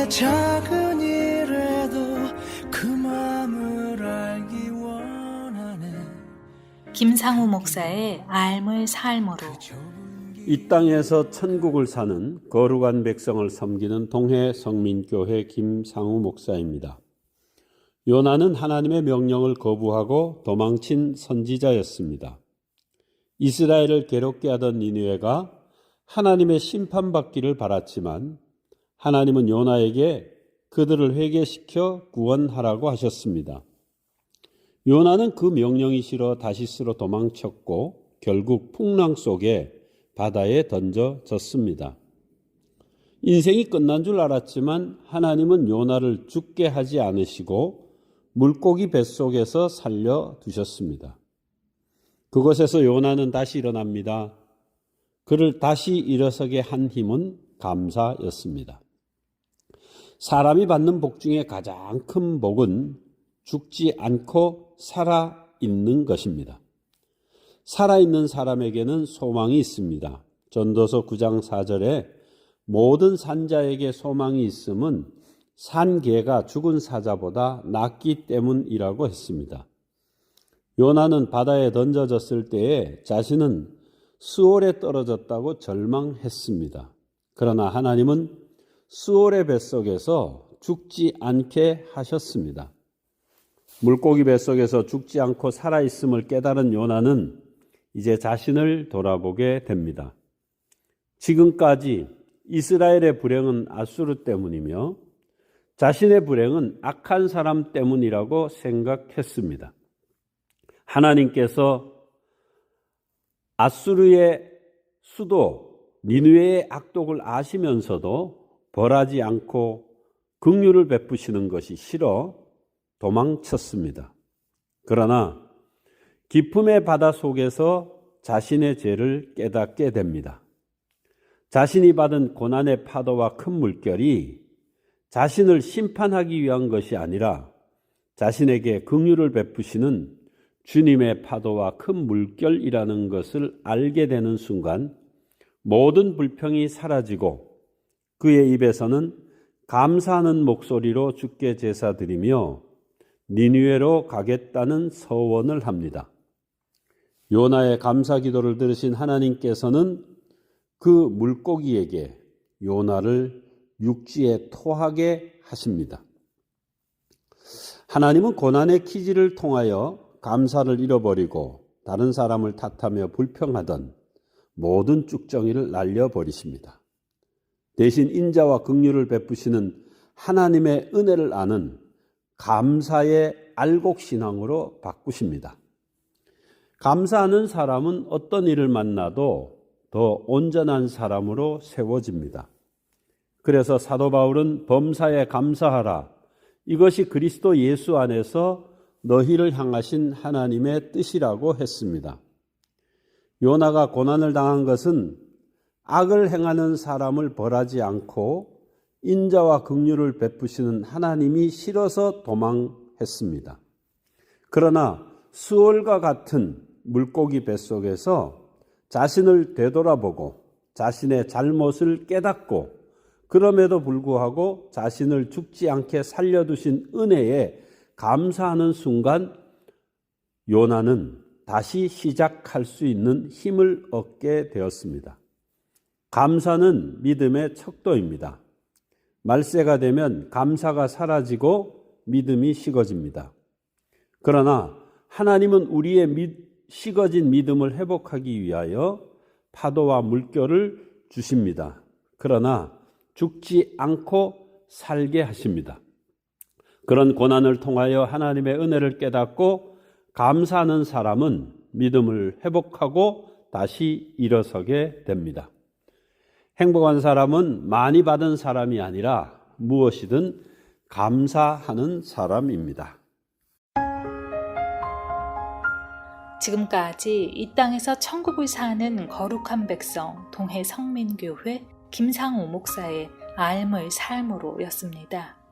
작은 일에도 그 마음을 알기 원하네. 김상우 목사의 삶을 삶으로. 이 땅에서 천국을 사는 거룩한 백성을 섬기는 동해 성민교회 김상우 목사입니다. 요나는 하나님의 명령을 거부하고 도망친 선지자였습니다. 이스라엘을 괴롭게 하던 니느웨가 하나님의 심판받기를 바랐지만 하나님은 요나에게 그들을 회개시켜 구원하라고 하셨습니다. 요나는 그 명령이 싫어 다시스로 도망쳤고 결국 풍랑 속에 바다에 던져졌습니다. 인생이 끝난 줄 알았지만 하나님은 요나를 죽게 하지 않으시고 물고기 뱃속에서 살려두셨습니다. 그곳에서 요나는 다시 일어납니다. 그를 다시 일어서게 한 힘은 감사였습니다. 사람이 받는 복 중에 가장 큰 복은 죽지 않고 살아있는 것입니다. 살아있는 사람에게는 소망이 있습니다. 전도서 9장 4절에 모든 산자에게 소망이 있음은 산 개가 죽은 사자보다 낫기 때문이라고 했습니다. 요나는 바다에 던져졌을 때에 자신은 수올에 떨어졌다고 절망했습니다. 그러나 하나님은 수올의 뱃속에서 죽지 않게 하셨습니다. 물고기 뱃속에서 죽지 않고 살아있음을 깨달은 요나는 이제 자신을 돌아보게 됩니다. 지금까지 이스라엘의 불행은 아수르 때문이며 자신의 불행은 악한 사람 때문이라고 생각했습니다. 하나님께서 아수르의 수도 니느웨의 악독을 아시면서도 벌하지 않고 긍휼을 베푸시는 것이 싫어 도망쳤습니다. 그러나 기쁨의 바다 속에서 자신의 죄를 깨닫게 됩니다. 자신이 받은 고난의 파도와 큰 물결이 자신을 심판하기 위한 것이 아니라 자신에게 긍휼을 베푸시는 주님의 파도와 큰 물결이라는 것을 알게 되는 순간 모든 불평이 사라지고 그의 입에서는 감사하는 목소리로 주께 제사드리며 니느웨로 가겠다는 서원을 합니다. 요나의 감사 기도를 들으신 하나님께서는 그 물고기에게 요나를 육지에 토하게 하십니다. 하나님은 고난의 기지를 통하여 감사를 잃어버리고 다른 사람을 탓하며 불평하던 모든 쭉정이를 날려버리십니다. 대신 인자와 긍휼을 베푸시는 하나님의 은혜를 아는 감사의 알곡신앙으로 바꾸십니다. 감사하는 사람은 어떤 일을 만나도 더 온전한 사람으로 세워집니다. 그래서 사도 바울은 범사에 감사하라. 이것이 그리스도 예수 안에서 너희를 향하신 하나님의 뜻이라고 했습니다. 요나가 고난을 당한 것은 악을 행하는 사람을 벌하지 않고 인자와 긍휼을 베푸시는 하나님이 싫어서 도망했습니다. 그러나 수올과 같은 물고기 뱃속에서 자신을 되돌아보고 자신의 잘못을 깨닫고 그럼에도 불구하고 자신을 죽지 않게 살려두신 은혜에 감사하는 순간 요나는 다시 시작할 수 있는 힘을 얻게 되었습니다. 감사는 믿음의 척도입니다. 말세가 되면 감사가 사라지고 믿음이 식어집니다. 그러나 하나님은 우리의 식어진 믿음을 회복하기 위하여 파도와 물결을 주십니다. 그러나 죽지 않고 살게 하십니다. 그런 고난을 통하여 하나님의 은혜를 깨닫고 감사하는 사람은 믿음을 회복하고 다시 일어서게 됩니다. 행복한 사람은 많이 받은 사람이 아니라 무엇이든 감사하는 사람입니다. 지금까지 이 땅에서 천국을 사는 거룩한 백성 동해 성민교회 김상우 목사의 삶을 삶으로 였습니다.